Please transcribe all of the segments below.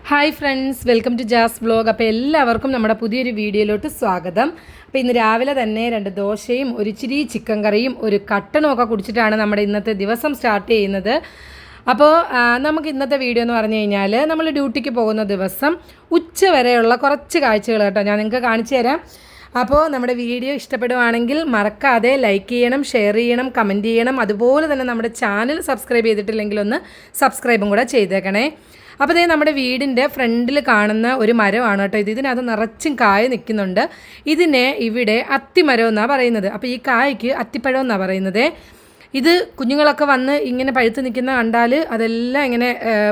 Hi friends, welcome to Jas vlog. അപ്പോൾ എല്ലാവർക്കും നമ്മുടെ പുതിയൊരു വീഡിയോയിലോട്ട് സ്വാഗതം. അപ്പോൾ ഇന്ന് രാവിലെ തന്നെ 2 ദോശയും ഒരു ഇച്ചിരി ചിക്കൻ കറിയും ഒരു കട്ടനും ഒക്കെ കുടിച്ചിട്ടാണ് നമ്മുടെ ഇന്നത്തെ ദിവസം സ്റ്റാർട്ട് ചെയ്യുന്നത്. അപ്പോൾ നമുക്ക് ഇന്നത്തെ വീഡിയോ എന്ന് പറഞ്ഞു കഴിഞ്ഞാൽ നമ്മൾ ഡ്യൂട്ടിക്ക് പോകുന്ന ദിവസം ഉച്ച വരെയുള്ള കുറച്ച് കാഴ്ചകൾ കേട്ടോ ഞാൻ നിങ്ങൾക്ക് കാണിച്ചു തരാം. അപ്പോൾ നമ്മുടെ വീഡിയോ ഇഷ്ടപ്പെടുവാണെങ്കിൽ മറക്കാതെ ലൈക്ക് ചെയ്യണം, ഷെയർ ചെയ്യണം, കമൻറ്റ് ചെയ്യണം. അതുപോലെ തന്നെ നമ്മുടെ ചാനൽ സബ്സ്ക്രൈബ് ചെയ്തിട്ടില്ലെങ്കിൽ ഒന്ന് സബ്സ്ക്രൈബും കൂടെ ചെയ്തേക്കണേ. അപ്പോൾ ഇതേ നമ്മുടെ വീടിൻ്റെ ഫ്രണ്ടിൽ കാണുന്ന ഒരു മരമാണ് കേട്ടോ ഇതിനകത്ത് നിറച്ചും കായ നിൽക്കുന്നുണ്ട്. ഇതിനെ ഇവിടെ അത്തിമരം എന്നാണ് പറയുന്നത്. അപ്പോൾ ഈ കായ്ക്ക് അത്തിപ്പഴം എന്നാണ് പറയുന്നത്. ഇത് കുഞ്ഞുങ്ങളൊക്കെ വന്ന് ഇങ്ങനെ പഴുത്ത് നിൽക്കുന്ന കണ്ടാൽ അതെല്ലാം ഇങ്ങനെ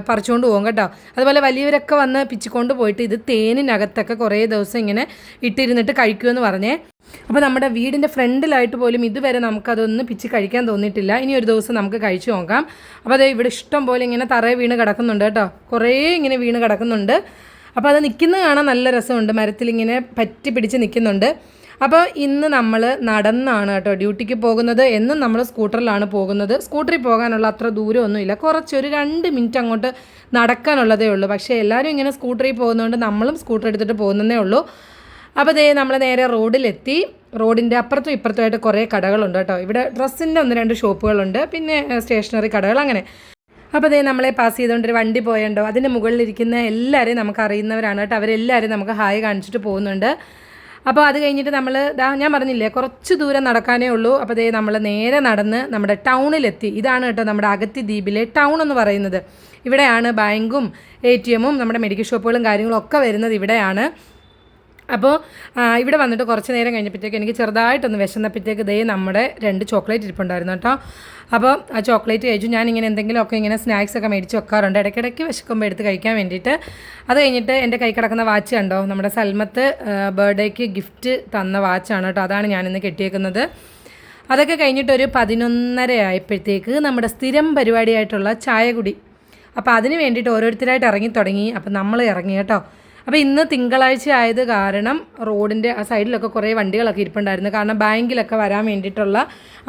പറിച്ചുകൊണ്ട് പോകും കേട്ടോ. അതുപോലെ വലിയവരൊക്കെ വന്ന് പിച്ചിക്കൊണ്ട് പോയിട്ട് ഇത് തേനിനകത്തൊക്കെ കുറേ ദിവസം ഇങ്ങനെ ഇട്ടിരുന്നിട്ട് കഴിക്കുമെന്ന് പറഞ്ഞേ. അപ്പോൾ നമ്മുടെ വീടിൻ്റെ ഫ്രണ്ടിലായിട്ട് പോലും ഇതുവരെ നമുക്കതൊന്ന് പിച്ച് കഴിക്കാൻ തോന്നിയിട്ടില്ല. ഇനി ഒരു ദിവസം നമുക്ക് കഴിച്ചു നോക്കാം. അപ്പോൾ അത് ഇവിടെ ഇഷ്ടം പോലെ ഇങ്ങനെ തറയെ വീണ് കിടക്കുന്നുണ്ട് കേട്ടോ, കുറേ ഇങ്ങനെ വീണ് കിടക്കുന്നുണ്ട്. അപ്പോൾ അത് നിൽക്കുന്നത് കാണാൻ നല്ല രസമുണ്ട്, മരത്തിലിങ്ങനെ പറ്റി പിടിച്ച് നിൽക്കുന്നുണ്ട്. അപ്പോൾ ഇന്ന് നമ്മൾ നടന്നാണ് കേട്ടോ ഡ്യൂട്ടിക്ക് പോകുന്നത്. എന്നും നമ്മൾ സ്കൂട്ടറിലാണ് പോകുന്നത്. സ്കൂട്ടറിൽ പോകാനുള്ള അത്ര ദൂരമൊന്നുമില്ല, കുറച്ചൊരു 2 മിനിറ്റ് അങ്ങോട്ട് നടക്കാനുള്ളതേ ഉള്ളൂ. പക്ഷേ എല്ലാവരും ഇങ്ങനെ സ്കൂട്ടറിൽ പോകുന്നതുകൊണ്ട് നമ്മളും സ്കൂട്ടർ എടുത്തിട്ട് പോകുന്നതേ ഉള്ളൂ. അപ്പോൾ ദേ നമ്മൾ നേരെ റോഡിലെത്തി. റോഡിൻ്റെ അപ്പുറത്തും ഇപ്പുറത്തുമായിട്ട് കുറേ കടകളുണ്ട് കേട്ടോ. ഇവിടെ ഡ്രസ്സിൻ്റെ 1-2 ഷോപ്പുകളുണ്ട്, പിന്നെ സ്റ്റേഷനറി കടകൾ അങ്ങനെ. അപ്പോൾ ദേ നമ്മളെ പാസ് ചെയ്തുകൊണ്ടൊരു വണ്ടി പോയണ്ടോ, അതിൻ്റെ മുകളിലിരിക്കുന്ന എല്ലാവരെയും നമുക്ക് അറിയുന്നവരാണ് കേട്ടോ. അവരെല്ലാവരും നമുക്ക് ഹായ് കാണിച്ചിട്ട് പോകുന്നുണ്ട്. അപ്പോൾ അത് കഴിഞ്ഞിട്ട് നമ്മൾ ഞാൻ പറഞ്ഞില്ലേ കുറച്ച് ദൂരം നടക്കാനേ ഉള്ളൂ. അപ്പോൾ ദേ നമ്മൾ നേരെ നടന്ന് നമ്മുടെ ടൗണിലെത്തി. ഇതാണ് കേട്ടോ നമ്മുടെ അഗത്തി ദ്വീപിലെ ടൗൺ എന്ന് പറയുന്നത്. ഇവിടെയാണ് ബാങ്കും ATM-ഉം നമ്മുടെ മെഡിക്കൽ ഷോപ്പുകളും കാര്യങ്ങളും ഒക്കെ വരുന്നത് ഇവിടെയാണ്. അപ്പോൾ ഇവിടെ വന്നിട്ട് കുറച്ച് നേരം കഴിഞ്ഞപ്പോഴത്തേക്ക് എനിക്ക് ചെറുതായിട്ടൊന്ന് വിശന്നപ്പോഴത്തേക്ക് ദേ നമ്മുടെ 2 ചോക്ലേറ്റ് ഇരിപ്പുണ്ടായിരുന്നു കേട്ടോ. അപ്പോൾ ആ ചോക്ലേറ്റ് കഴിച്ചു. ഞാനിങ്ങനെ എന്തെങ്കിലുമൊക്കെ ഇങ്ങനെ സ്നാക്സൊക്കെ മേടിച്ച് വെക്കാറുണ്ട് ഇടയ്ക്കിടയ്ക്ക് വിശക്കുമ്പോൾ എടുത്ത് കഴിക്കാൻ വേണ്ടിയിട്ട്. അത് കഴിഞ്ഞിട്ട് എൻ്റെ കൈ കിടക്കുന്ന വാച്ച് കണ്ടോ, നമ്മുടെ സൽമത്ത് ബർത്ത്ഡേക്ക് ഗിഫ്റ്റ് തന്ന വാച്ചാണ് കേട്ടോ. അതാണ് ഞാനിന്ന് കെട്ടിയേക്കുന്നത്. അതൊക്കെ കഴിഞ്ഞിട്ട് ഒരു 11:30 ആയപ്പോഴത്തേക്ക് നമ്മുടെ സ്ഥിരം പരിപാടിയായിട്ടുള്ള ചായ കുടി. അപ്പോൾ അതിന് വേണ്ടിയിട്ട് ഓരോരുത്തരായിട്ട് ഇറങ്ങി തുടങ്ങി. അപ്പോൾ നമ്മൾ ഇറങ്ങി കേട്ടോ. അപ്പോൾ ഇന്ന് തിങ്കളാഴ്ച ആയത് കാരണം റോഡിൻ്റെ ആ സൈഡിലൊക്കെ കുറേ വണ്ടികളൊക്കെ ഇരിപ്പുണ്ടായിരുന്നു. കാരണം ബാങ്കിലൊക്കെ വരാൻ വേണ്ടിയിട്ടുള്ള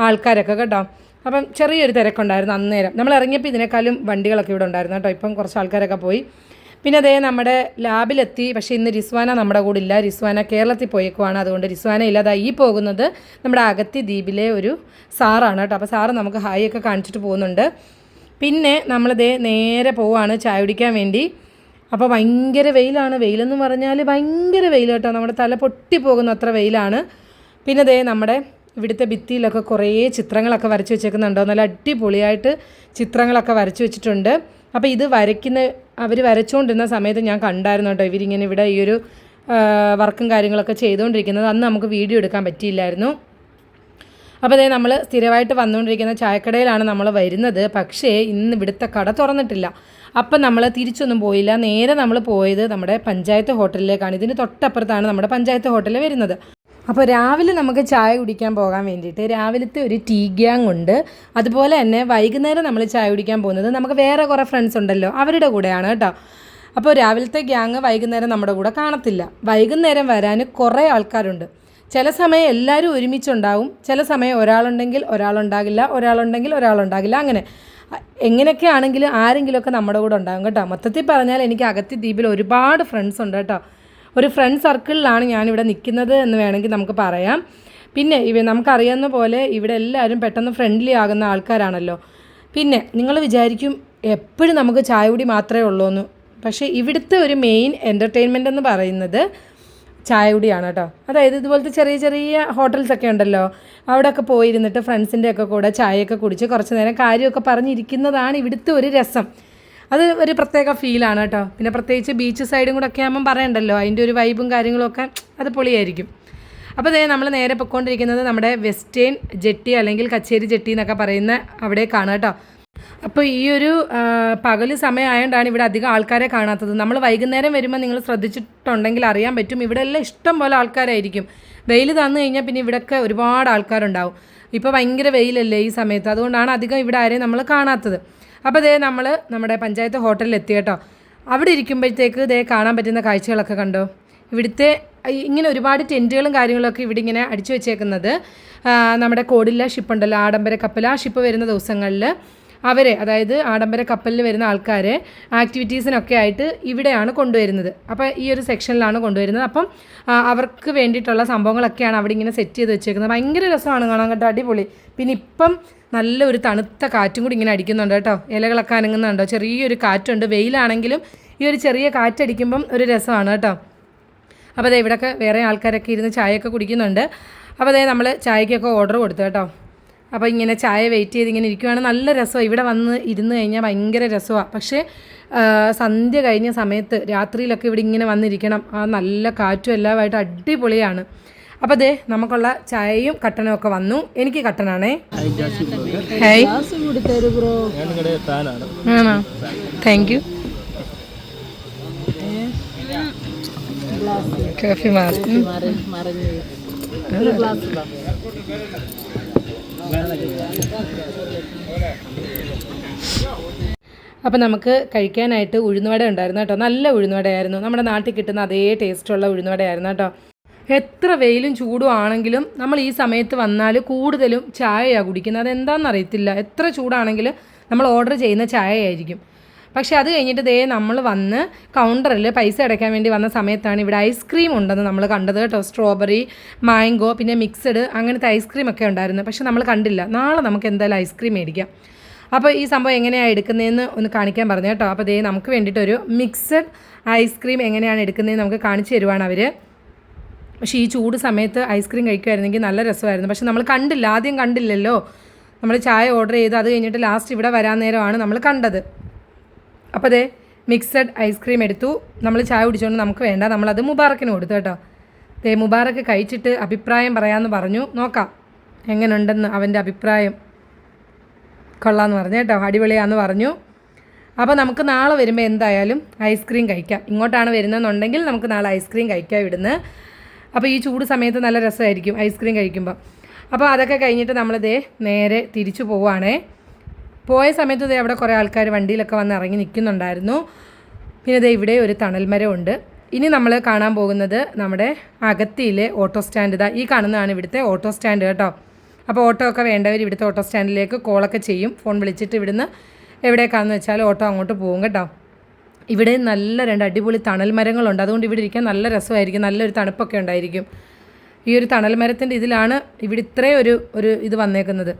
ആൾക്കാരൊക്കെ കേട്ടോ. അപ്പം ചെറിയൊരു തിരക്കുണ്ടായിരുന്നു അന്നേരം. നമ്മൾ ഇറങ്ങിയപ്പോൾ ഇതിനേക്കാളും വണ്ടികളൊക്കെ ഇവിടെ ഉണ്ടായിരുന്നു കേട്ടോ. ഇപ്പം കുറച്ച് ആൾക്കാരൊക്കെ പോയി. പിന്നെ അതേ നമ്മുടെ ലാബിലെത്തി. പക്ഷേ ഇന്ന് റിസ്വാന നമ്മുടെ കൂടെ ഇല്ല. റിസ്വാന കേരളത്തിൽ പോയേക്കുവാണ്. അതുകൊണ്ട് റിസ്വാന ഇല്ലാതെ ഈ പോകുന്നത് നമ്മുടെ അഗത്തി ദ്വീപിലെ ഒരു സാറാണ് കേട്ടോ. അപ്പോൾ സാറ് നമുക്ക് ഹായ് ഒക്കെ കാണിച്ചിട്ട് പോകുന്നുണ്ട്. പിന്നെ നമ്മളിതേ നേരെ പോവാണ് ചായ കുടിക്കാൻ വേണ്ടി. അപ്പോൾ ഭയങ്കര വെയിലാണ്. വെയിലെന്ന് പറഞ്ഞാൽ ഭയങ്കര വെയിൽ കേട്ടോ, നമ്മുടെ തല പൊട്ടിപ്പോകുന്ന അത്ര വെയിലാണ്. പിന്നെ ദേ നമ്മുടെ ഇവിടുത്തെ ഭിത്തിയിലൊക്കെ കുറേ ചിത്രങ്ങളൊക്കെ വരച്ച് വെച്ചേക്കുന്നുണ്ടോ, നല്ല അടിപൊളിയായിട്ട് ചിത്രങ്ങളൊക്കെ വരച്ച് വെച്ചിട്ടുണ്ട്. അപ്പോൾ ഇത് അവർ വരച്ചുകൊണ്ടിരുന്ന സമയത്ത് ഞാൻ കണ്ടായിരുന്നു കേട്ടോ ഇവരിങ്ങനെ ഇവിടെ ഈ ഒരു വർക്കും കാര്യങ്ങളൊക്കെ ചെയ്തുകൊണ്ടിരിക്കുന്നത്. അന്ന് നമുക്ക് വീഡിയോ എടുക്കാൻ പറ്റിയില്ലായിരുന്നു. അപ്പോൾ അതേ നമ്മൾ സ്ഥിരമായിട്ട് വന്നുകൊണ്ടിരിക്കുന്ന ചായക്കടയിലാണ് നമ്മൾ വരുന്നത്. പക്ഷേ ഇന്ന് ഇവിടുത്തെ കട തുറന്നിട്ടില്ല. അപ്പം നമ്മൾ തിരിച്ചൊന്നും പോയില്ല. നേരെ നമ്മൾ പോയത് നമ്മുടെ പഞ്ചായത്ത് ഹോട്ടലിലേക്കാണ്. ഇതിന് തൊട്ടപ്പുറത്താണ് നമ്മുടെ പഞ്ചായത്ത് ഹോട്ടലിൽ വരുന്നത്. അപ്പോൾ രാവിലെ നമുക്ക് ചായ കുടിക്കാൻ പോകാൻ വേണ്ടിയിട്ട് രാവിലത്തെ ഒരു ടീ ഗ്യാങ് ഉണ്ട്. അതുപോലെ തന്നെ വൈകുന്നേരം നമ്മൾ ചായ കുടിക്കാൻ പോകുന്നത് നമുക്ക് വേറെ കുറേ ഫ്രണ്ട്സ് ഉണ്ടല്ലോ, അവരുടെ കൂടെയാണ് കേട്ടോ. അപ്പോൾ രാവിലത്തെ ഗ്യാങ് വൈകുന്നേരം നമ്മുടെ കൂടെ കാണത്തില്ല. വൈകുന്നേരം വരാൻ കുറേ ആൾക്കാരുണ്ട്. ചില സമയം എല്ലാവരും ഒരുമിച്ചുണ്ടാവും, ചില സമയം ഒരാളുണ്ടെങ്കിൽ ഒരാളുണ്ടാകില്ല, ഒരാളുണ്ടെങ്കിൽ ഒരാളുണ്ടാകില്ല. അങ്ങനെ എങ്ങനെയൊക്കെ ആണെങ്കിലും ആരെങ്കിലുമൊക്കെ നമ്മുടെ കൂടെ ഉണ്ടാകും കേട്ടോ. മൊത്തത്തിൽ പറഞ്ഞാൽ എനിക്ക് അഗത്തി ദ്വീപിൽ ഒരുപാട് ഫ്രണ്ട്സ് ഉണ്ട് കേട്ടോ. ഒരു ഫ്രണ്ട് സർക്കിളിലാണ് ഞാനിവിടെ നിൽക്കുന്നത് എന്ന് വേണമെങ്കിൽ നമുക്ക് പറയാം. പിന്നെ നമുക്കറിയാവുന്ന പോലെ ഇവിടെ എല്ലാവരും പെട്ടെന്ന് ഫ്രണ്ട്ലി ആകുന്ന ആൾക്കാരാണല്ലോ. പിന്നെ നിങ്ങൾ വിചാരിക്കും എപ്പോഴും നമുക്ക് ചായ കുടി മാത്രമേ ഉള്ളൂ എന്ന്. പക്ഷേ ഇവിടുത്തെ ഒരു മെയിൻ എൻ്റർടൈൻമെൻ്റ് എന്ന് പറയുന്നത് ചായ കുടിയാണ് കേട്ടോ. അതായത് ഇതുപോലത്തെ ചെറിയ ചെറിയ ഹോട്ടൽസൊക്കെ ഉണ്ടല്ലോ, അവിടെയൊക്കെ പോയിരുന്നിട്ട് ഫ്രണ്ട്സിൻ്റെയൊക്കെ കൂടെ ചായയൊക്കെ കുടിച്ച് കുറച്ച് നേരം കാര്യമൊക്കെ പറഞ്ഞിരിക്കുന്നതാണ് ഇവിടുത്തെ ഒരു രസം. അത് ഒരു പ്രത്യേക ഫീലാണ് കേട്ടോ. പിന്നെ പ്രത്യേകിച്ച് ബീച്ച് സൈഡും കൂടെ ഒക്കെ ആകുമ്പം പറയണ്ടല്ലോ, അതിൻ്റെ ഒരു വൈബും കാര്യങ്ങളൊക്കെ അത് പൊളിയായിരിക്കും. അപ്പോൾ അതേ നമ്മൾ നേരെ പൊയ്ക്കൊണ്ടിരിക്കുന്നത് നമ്മുടെ വെസ്റ്റേൺ ജെട്ടി അല്ലെങ്കിൽ കച്ചേരി ജെട്ടി എന്നൊക്കെ പറയുന്ന അവിടേക്കാണ് കേട്ടോ. അപ്പോൾ ഈ ഒരു പകൽ സമയമായതുകൊണ്ടാണ് ഇവിടെ അധികം ആൾക്കാരെ കാണാത്തത്. നമ്മൾ വൈകുന്നേരം വരുമ്പോൾ നിങ്ങൾ ശ്രദ്ധിച്ചിട്ടുണ്ടെങ്കിൽ അറിയാൻ പറ്റും, ഇവിടെ എല്ലാം ഇഷ്ടം പോലെ ആൾക്കാരായിരിക്കും. വെയിൽ തന്നു കഴിഞ്ഞാൽ പിന്നെ ഇവിടെയൊക്കെ ഒരുപാട് ആൾക്കാരുണ്ടാവും. ഇപ്പോൾ ഭയങ്കര വെയിലല്ലേ ഈ സമയത്ത്, അതുകൊണ്ടാണ് അധികം ഇവിടെ ആരെയും നമ്മൾ കാണാത്തത്. അപ്പോൾ ദേ നമ്മൾ നമ്മുടെ പഞ്ചായത്ത് ഹോട്ടലിൽ എത്തി കേട്ടോ. അവിടെ ഇരിക്കുമ്പോഴത്തേക്ക് ദേ കാണാൻ പറ്റുന്ന കാഴ്ചകളൊക്കെ കണ്ടോ. ഇവിടുത്തെ ഇങ്ങനെ ഒരുപാട് ടെൻറ്റുകളും കാര്യങ്ങളൊക്കെ ഇവിടെ ഇങ്ങനെ അടിച്ചു വെച്ചേക്കുന്നത് നമ്മുടെ കോടില്ല ഷിപ്പുണ്ടല്ലോ, ആഡംബര കപ്പൽ, ആ ഷിപ്പ് വരുന്ന ദിവസങ്ങളിൽ അവരെ, അതായത് ആഡംബര കപ്പലിൽ വരുന്ന ആൾക്കാരെ ആക്ടിവിറ്റീസിനൊക്കെ ആയിട്ട് ഇവിടെയാണ് കൊണ്ടുവരുന്നത്. അപ്പോൾ ഈ ഒരു സെക്ഷനിലാണ് കൊണ്ടുവരുന്നത്. അപ്പം അവർക്ക് വേണ്ടിയിട്ടുള്ള സംഭവങ്ങളൊക്കെയാണ് അവിടെ ഇങ്ങനെ സെറ്റ് ചെയ്ത് വെച്ചേക്കുന്നത്. ഭയങ്കര രസമാണ് കാണാൻ കേട്ടോ, അടിപൊളി. പിന്നെ ഇപ്പം നല്ലൊരു തണുത്ത കാറ്റും കൂടി ഇങ്ങനെ അടിക്കുന്നുണ്ട് കേട്ടോ, ഇലകളൊക്കെ അനങ്ങുന്നുണ്ടോ, ചെറിയൊരു കാറ്റുണ്ട്. വെയിലാണെങ്കിലും ഈ ഒരു ചെറിയ കാറ്റടിക്കുമ്പം ഒരു രസമാണ് കേട്ടോ. അപ്പോൾ അതേ ഇവിടെയൊക്കെ വേറെ ആൾക്കാരൊക്കെ ഇരുന്ന് ചായയൊക്കെ കുടിക്കുന്നുണ്ട്. അപ്പോൾ അതേ നമ്മൾ ചായക്കൊക്കെ ഓർഡർ കൊടുത്തു കേട്ടോ. അപ്പോൾ ഇങ്ങനെ ചായ വെയിറ്റ് ചെയ്ത് ഇങ്ങനെ ഇരിക്കുവാണ്. നല്ല രസമാണ് ഇവിടെ വന്ന് ഇരുന്ന് കഴിഞ്ഞാൽ, ഭയങ്കര രസമാണ്. പക്ഷേ സന്ധ്യ കഴിഞ്ഞ സമയത്ത് രാത്രിയിലൊക്കെ ഇവിടെ ഇങ്ങനെ വന്നിരിക്കണം. ആ നല്ല കാറ്റും എല്ലാമായിട്ട് അടിപൊളിയാണ്. അപ്പോൾ അതേ നമുക്കുള്ള ചായയും കട്ടനും ഒക്കെ വന്നു. എനിക്ക് കട്ടനാണേ. ഹായ്, ആണോ? Thank you. കാഫി അപ്പോൾ നമുക്ക് കഴിക്കാനായിട്ട് ഉഴുന്നുവട ഉണ്ടായിരുന്നു കേട്ടോ. നല്ല ഉഴുന്നുവടയായിരുന്നു, നമ്മുടെ നാട്ടിൽ കിട്ടുന്ന അതേ ടേസ്റ്റുള്ള ഉഴുന്നുവടയായിരുന്നു കേട്ടോ. എത്ര വെയിലും ചൂടും ആണെങ്കിലും നമ്മൾ ഈ സമയത്ത് വന്നാൽ കൂടുതലും ചായയാണ് കുടിക്കുന്നത്. അതെന്താണെന്നറിയത്തില്ല, എത്ര ചൂടാണെങ്കിലും നമ്മൾ ഓർഡർ ചെയ്യുന്ന ചായയായിരിക്കും. പക്ഷേ അത് കഴിഞ്ഞിട്ട് ദേ നമ്മൾ വന്ന് കൗണ്ടറിൽ പൈസ അടയ്ക്കാൻ വേണ്ടി വന്ന സമയത്താണ് ഇവിടെ ഐസ്ക്രീം ഉണ്ടെന്ന് നമ്മൾ കണ്ടത് കേട്ടോ. സ്ട്രോബെറി, മാംഗോ, പിന്നെ മിക്സഡ്, അങ്ങനത്തെ ഐസ്ക്രീമൊക്കെ ഉണ്ടായിരുന്നു. പക്ഷെ നമ്മൾ കണ്ടില്ല. നാളെ നമുക്ക് എന്തായാലും ഐസ്ക്രീം മേടിക്കാം. അപ്പോൾ ഈ സംഭവം എങ്ങനെയാണ് എടുക്കുന്നതെന്ന് ഒന്ന് കാണിക്കാൻ പറഞ്ഞു കേട്ടോ. അപ്പോൾ ദേ നമുക്ക് വേണ്ടിയിട്ടൊരു മിക്സഡ് ഐസ്ക്രീം എങ്ങനെയാണ് എടുക്കുന്നതെന്ന് നമുക്ക് കാണിച്ചു തരുവാണ് അവർ. പക്ഷേ ഈ ചൂട് സമയത്ത് ഐസ്ക്രീം കഴിക്കുമായിരുന്നെങ്കിൽ നല്ല രസമായിരുന്നു. പക്ഷെ നമ്മൾ കണ്ടില്ല, ആദ്യം കണ്ടില്ലല്ലോ. നമ്മൾ ചായ ഓർഡർ ചെയ്ത് അത് കഴിഞ്ഞിട്ട് ലാസ്റ്റ് ഇവിടെ വരാൻ നേരമാണ് നമ്മൾ കണ്ടത്. അപ്പോൾ അതേ മിക്സഡ് ഐസ്ക്രീം എടുത്തു. നമ്മൾ ചായ കുടിച്ചുകൊണ്ട് നമുക്ക് വേണ്ട, നമ്മളത് മുബാറക്കിന് കൊടുത്തു കേട്ടോ. ദേ മുബാറക്ക് കഴിച്ചിട്ട് അഭിപ്രായം പറയാമെന്ന് പറഞ്ഞു. നോക്കാം എങ്ങനെയുണ്ടെന്ന് അവൻ്റെ അഭിപ്രായം. കൊള്ളാമെന്ന് പറഞ്ഞു കേട്ടോ, അടിപൊളിയാന്ന് പറഞ്ഞു. അപ്പോൾ നമുക്ക് നാളെ വരുമ്പോൾ എന്തായാലും ഐസ്ക്രീം കഴിക്കാം. ഇങ്ങോട്ടാണ് വരുന്നതെന്നുണ്ടെങ്കിൽ നമുക്ക് നാളെ ഐസ്ക്രീം കഴിക്കാം ഇവിടുന്ന്. അപ്പോൾ ഈ ചൂട് സമയത്ത് നല്ല രസമായിരിക്കും ഐസ്ക്രീം കഴിക്കുമ്പോൾ. അപ്പോൾ അതൊക്കെ കഴിഞ്ഞിട്ട് നമ്മളിതേ നേരെ തിരിച്ചു പോവുകയാണേ. പോയ സമയത്ത് ഇതേ അവിടെ കുറേ ആൾക്കാർ വണ്ടിയിലൊക്കെ വന്ന് ഇറങ്ങി നിൽക്കുന്നുണ്ടായിരുന്നു. പിന്നെ ഇതേ ഇവിടെ ഒരു തണൽമരമുണ്ട്. ഇനി നമ്മൾ കാണാൻ പോകുന്നത് നമ്മുടെ അഗത്തിയിലെ ഓട്ടോ സ്റ്റാൻഡ്. ഈ കാണുന്നതാണ് ഇവിടുത്തെ ഓട്ടോ സ്റ്റാൻഡ് കേട്ടോ. അപ്പോൾ ഓട്ടോ ഒക്കെ വേണ്ടവർ ഇവിടുത്തെ ഓട്ടോ സ്റ്റാൻഡിലേക്ക് കോളൊക്കെ ചെയ്യും. ഫോൺ വിളിച്ചിട്ട് ഇവിടുന്ന് എവിടേക്കാണെന്ന് വെച്ചാൽ ഓട്ടോ അങ്ങോട്ട് പോകും കേട്ടോ. ഇവിടെ നല്ല 2 അടിപൊളി തണൽ മരങ്ങളുണ്ട്. അതുകൊണ്ട് ഇവിടെ ഇരിക്കാൻ നല്ല രസമായിരിക്കും, നല്ലൊരു തണുപ്പൊക്കെ ഉണ്ടായിരിക്കും. ഈ ഒരു തണൽ മരത്തിൻ്റെ ഇതിലാണ് ഇവിടെ ഇത്രയും ഒരു ഇത് വന്നേക്കുന്നത്.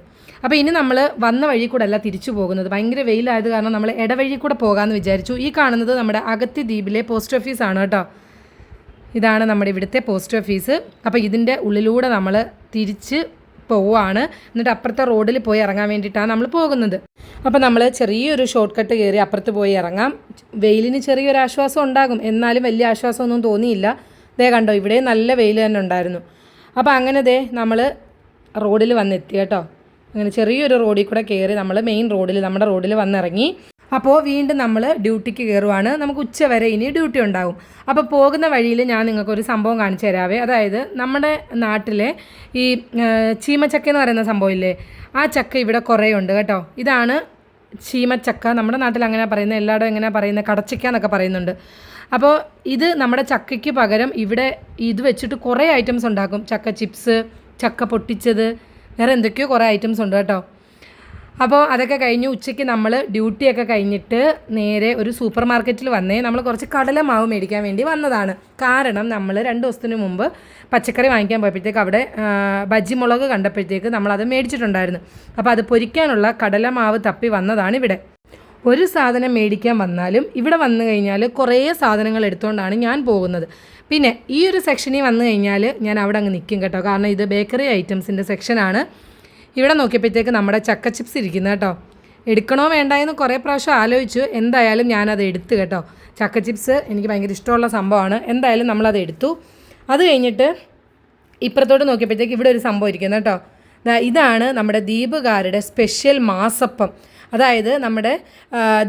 അപ്പോൾ ഇനി നമ്മൾ വന്ന വഴി കൂടെ അല്ല തിരിച്ചു പോകുന്നത്. ഭയങ്കര വെയിലായത് കാരണം നമ്മൾ ഇടവഴി കൂടെ പോകാമെന്ന് വിചാരിച്ചു. ഈ കാണുന്നത് നമ്മുടെ അഗത്തി ദ്വീപിലെ പോസ്റ്റ് ഓഫീസാണ് കേട്ടോ. ഇതാണ് നമ്മുടെ ഇവിടുത്തെ പോസ്റ്റ് ഓഫീസ്. അപ്പോൾ ഇതിൻ്റെ ഉള്ളിലൂടെ നമ്മൾ തിരിച്ച് പോവുകയാണ്. എന്നിട്ട് അപ്പുറത്തെ റോഡിൽ പോയി ഇറങ്ങാൻ വേണ്ടിയിട്ടാണ് നമ്മൾ പോകുന്നത്. അപ്പോൾ നമ്മൾ ചെറിയൊരു ഷോർട്ട് കട്ട് കയറി അപ്പുറത്ത് പോയി ഇറങ്ങാം. വെയിലിന് ചെറിയൊരു ആശ്വാസം ഉണ്ടാകും, എന്നാലും വലിയ ആശ്വാസമൊന്നും തോന്നിയില്ല. ദേ കണ്ടോ, ഇവിടെ നല്ല വെയിൽ തന്നെ ഉണ്ടായിരുന്നു. അപ്പോൾ അങ്ങനെ ദേ നമ്മൾ റോഡിൽ വന്നെത്തി കേട്ടോ. അങ്ങനെ ചെറിയൊരു റോഡിൽ കൂടെ കയറി നമ്മൾ മെയിൻ റോഡിൽ, നമ്മുടെ റോഡിൽ വന്നിറങ്ങി. അപ്പോൾ വീണ്ടും നമ്മൾ ഡ്യൂട്ടിക്ക് കയറുവാണ്. നമുക്ക് ഉച്ച വരെ ഇനി ഡ്യൂട്ടി ഉണ്ടാകും. അപ്പോൾ പോകുന്ന വഴിയിൽ ഞാൻ നിങ്ങൾക്കൊരു സംഭവം കാണിച്ചു തരാവേ. അതായത് നമ്മുടെ നാട്ടിലെ ഈ ചീമച്ചക്ക എന്ന് പറയുന്ന സംഭവമില്ലേ, ആ ചക്ക ഇവിടെ കുറേ ഉണ്ട് കേട്ടോ. ഇതാണ് ചീമച്ചക്ക. നമ്മുടെ നാട്ടിൽ അങ്ങനെ പറയുന്നത്, എല്ലായിടും എങ്ങനെ പറയുന്നത്, കടച്ചക്ക എന്നൊക്കെ പറയുന്നുണ്ട്. അപ്പോൾ ഇത് നമ്മുടെ ചക്കയ്ക്ക് പകരം ഇവിടെ ഇത് വെച്ചിട്ട് കുറേ ഐറ്റംസ് ഉണ്ടാക്കും. ചക്ക ചിപ്സ്, ചക്ക പൊട്ടിച്ചത്, വേറെ എന്തൊക്കെയോ കുറേ ഐറ്റംസ് ഉണ്ട് കേട്ടോ. അപ്പോൾ അതൊക്കെ കഴിഞ്ഞ് ഉച്ചയ്ക്ക് നമ്മൾ ഡ്യൂട്ടിയൊക്കെ കഴിഞ്ഞിട്ട് നേരെ ഒരു സൂപ്പർ മാർക്കറ്റിൽ വന്നേ. നമ്മൾ കുറച്ച് കടലമാവ് മേടിക്കാൻ വേണ്ടി വന്നതാണ്. കാരണം നമ്മൾ 2 ദിവസത്തിന് മുമ്പ് പച്ചക്കറി വാങ്ങിക്കാൻ പോയപ്പോഴത്തേക്ക് അവിടെ ബജ്ജി മുളക് കണ്ടപ്പോഴത്തേക്ക് നമ്മളത് മേടിച്ചിട്ടുണ്ടായിരുന്നു. അപ്പോൾ അത് പൊരിക്കാനുള്ള കടലമാവ് തപ്പി വന്നതാണ് ഇവിടെ. ഒരു സാധനം മേടിക്കാൻ വന്നാലും ഇവിടെ വന്നു കഴിഞ്ഞാൽ കുറേ സാധനങ്ങൾ എടുത്തുകൊണ്ടാണ് ഞാൻ പോകുന്നത്. പിന്നെ ഈ ഒരു സെക്ഷനിൽ വന്നു കഴിഞ്ഞാൽ ഞാൻ അവിടെ അങ്ങ് നിൽക്കും കേട്ടോ. കാരണം ഇത് ബേക്കറി ഐറ്റംസിൻ്റെ സെക്ഷനാണ്. ഇവിടെ നോക്കിയപ്പോഴത്തേക്ക് നമ്മുടെ ചക്ക ചിപ്സ് ഇരിക്കുന്നത് കേട്ടോ. എടുക്കണോ വേണ്ടായെന്ന് കുറേ പ്രാവശ്യം ആലോചിച്ചു. എന്തായാലും ഞാനത് എടുത്തു കേട്ടോ. ചക്ക ചിപ്സ് എനിക്ക് ഭയങ്കര ഇഷ്ടമുള്ള സംഭവമാണ്. എന്തായാലും നമ്മളത് എടുത്തു. അത് കഴിഞ്ഞിട്ട് ഇപ്പുറത്തോട്ട് നോക്കിയപ്പോഴത്തേക്ക് ഇവിടെ ഒരു സംഭവം ഇരിക്കുന്നത് കേട്ടോ. ഇതാണ് നമ്മുടെ ദ്വീപുകാരുടെ സ്പെഷ്യൽ മാസപ്പം. അതായത് നമ്മുടെ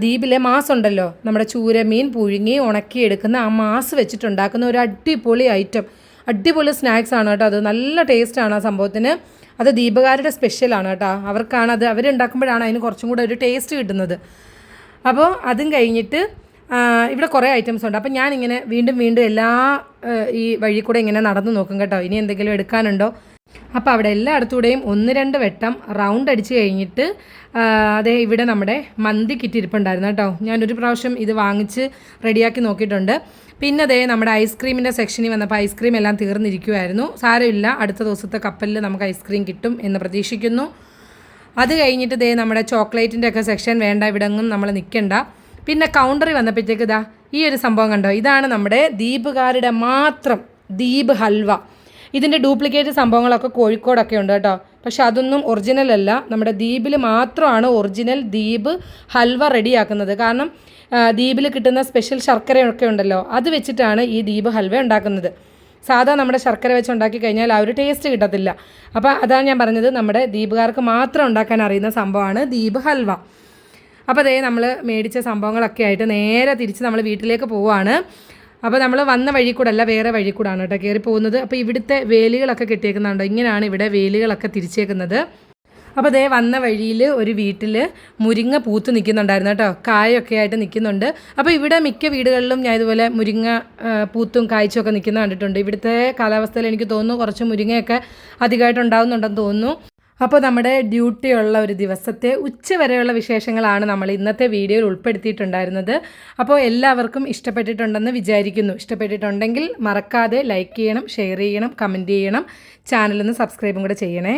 ദ്വീപിലെ മാസുണ്ടല്ലോ, നമ്മുടെ ചൂരമീൻ പുഴുങ്ങി ഉണക്കിയെടുക്കുന്ന ആ മാസ് വെച്ചിട്ടുണ്ടാക്കുന്ന ഒരു അടിപൊളി ഐറ്റം, അടിപൊളി സ്നാക്സ് ആണ് കേട്ടോ. അത് നല്ല ടേസ്റ്റാണ് ആ സംഭവത്തിന്. അത് ദ്വീപുകാരുടെ സ്പെഷ്യലാണ് കേട്ടോ. അവർക്കാണത്, അവരുണ്ടാക്കുമ്പോഴാണ് അതിന് കുറച്ചും കൂടെ ഒരു ടേസ്റ്റ് കിട്ടുന്നത്. അപ്പോൾ അതും കഴിഞ്ഞിട്ട് ഇവിടെ കുറേ ഐറ്റംസ് ഉണ്ട്. അപ്പോൾ ഞാനിങ്ങനെ വീണ്ടും എല്ലാ ഈ വഴി കൂടെ ഇങ്ങനെ നടന്നു നോക്കും കേട്ടോ. ഇനി എന്തെങ്കിലും എടുക്കാനുണ്ടോ, അപ്പോൾ അവിടെ എല്ലായിടത്തൂടെയും 1-2 വട്ടം റൗണ്ട് അടിച്ച് കഴിഞ്ഞിട്ട് അതേ ഇവിടെ നമ്മുടെ മന്തി കിറ്റ് ഇരിപ്പുണ്ടായിരുന്നു കേട്ടോ. ഞാനൊരു പ്രാവശ്യം ഇത് വാങ്ങിച്ച് റെഡിയാക്കി നോക്കിയിട്ടുണ്ട്. പിന്നെ അതേ നമ്മുടെ ഐസ്ക്രീമിൻ്റെ സെക്ഷനിൽ വന്നപ്പോൾ ഐസ്ക്രീം എല്ലാം തീർന്നിരിക്കുമായിരുന്നു. സാരമില്ല, അടുത്ത ദിവസത്തെ കപ്പലിൽ നമുക്ക് ഐസ്ക്രീം കിട്ടും എന്ന് പ്രതീക്ഷിക്കുന്നു. അത് കഴിഞ്ഞിട്ട് ദേ നമ്മുടെ ചോക്ലേറ്റിൻ്റെ ഒക്കെ സെക്ഷൻ വേണ്ട, ഇവിടെ ഒന്നും നമ്മൾ നിൽക്കണ്ട. പിന്നെ കൗണ്ടറിൽ വന്നപ്പോഴത്തേക്ക് ഇതാ ഈ ഒരു സംഭവം കണ്ടോ, ഇതാണ് നമ്മുടെ ദ്വീപുകാരുടെ മാത്രം ദ്വീപ് ഹൽവ. ഇതിൻ്റെ ഡ്യൂപ്ലിക്കേറ്റ് സംഭവങ്ങളൊക്കെ കോഴിക്കോടൊക്കെ ഉണ്ട് കേട്ടോ, പക്ഷെ അതൊന്നും ഒറിജിനൽ അല്ല. നമ്മുടെ ദ്വീപിൽ മാത്രമാണ് ഒറിജിനൽ ദ്വീപ് ഹൽവ റെഡിയാക്കുന്നത്. കാരണം ദ്വീപിൽ കിട്ടുന്ന സ്പെഷ്യൽ ശർക്കരയൊക്കെ ഉണ്ടല്ലോ, അത് വെച്ചിട്ടാണ് ഈ ദ്വീപ് ഹൽവ ഉണ്ടാക്കുന്നത്. സാധാ നമ്മുടെ ശർക്കര വെച്ച് ഉണ്ടാക്കി കഴിഞ്ഞാൽ ആ ഒരു ടേസ്റ്റ് കിട്ടത്തില്ല. അപ്പോൾ അതാണ് ഞാൻ പറഞ്ഞത്, നമ്മുടെ ദ്വീപുകാർക്ക് മാത്രം ഉണ്ടാക്കാൻ അറിയുന്ന സംഭവമാണ് ദ്വീപ് ഹൽവ. അപ്പോൾ അതേ നമ്മൾ മേടിച്ച സംഭവങ്ങളൊക്കെ ആയിട്ട് നേരെ തിരിച്ച് നമ്മൾ വീട്ടിലേക്ക് പോവുകയാണ്. അപ്പോൾ നമ്മൾ വന്ന വഴി കൂടെ അല്ല, വേറെ വഴി കൂടാണ് കേട്ടോ കയറി പോകുന്നത്. അപ്പോൾ ഇവിടുത്തെ വേലികളൊക്കെ കെട്ടിയേക്കുന്നുണ്ടോ, ഇങ്ങനെയാണ് ഇവിടെ വേലികളൊക്കെ തിരിച്ചേക്കുന്നത്. അപ്പോൾ അതേ വന്ന വഴിയിൽ ഒരു വീട്ടിൽ മുരിങ്ങ പൂത്ത് നിൽക്കുന്നുണ്ടായിരുന്നു കേട്ടോ, കായൊക്കെ ആയിട്ട് നിൽക്കുന്നുണ്ട്. അപ്പോൾ ഇവിടെ മിക്ക വീടുകളിലും ഞാൻ ഇതുപോലെ മുരിങ്ങ പൂത്തും കായ്ച്ചുമൊക്കെ നിൽക്കുന്ന കണ്ടിട്ടുണ്ട്. ഇവിടുത്തെ കാലാവസ്ഥയിൽ എനിക്ക് തോന്നുന്നു കുറച്ച് മുരിങ്ങയൊക്കെ അധികമായിട്ട് ഉണ്ടാകുന്നുണ്ടെന്ന് തോന്നുന്നു. അപ്പോൾ നമ്മുടെ ഡ്യൂട്ടിയുള്ള ഒരു ദിവസത്തെ ഉച്ചവരെയുള്ള വിശേഷങ്ങളാണ് നമ്മൾ ഇന്നത്തെ വീഡിയോയിൽ ഉൾപ്പെടുത്തിയിട്ടുണ്ടായിരുന്നത്. അപ്പോൾ എല്ലാവർക്കും ഇഷ്ടപ്പെട്ടിട്ടുണ്ടെന്ന് വിചാരിക്കുന്നു. ഇഷ്ടപ്പെട്ടിട്ടുണ്ടെങ്കിൽ മറക്കാതെ ലൈക്ക് ചെയ്യണം, ഷെയർ ചെയ്യണം, കമൻറ്റ് ചെയ്യണം, ചാനലൊന്ന് സബ്സ്ക്രൈബും കൂടെ ചെയ്യണേ.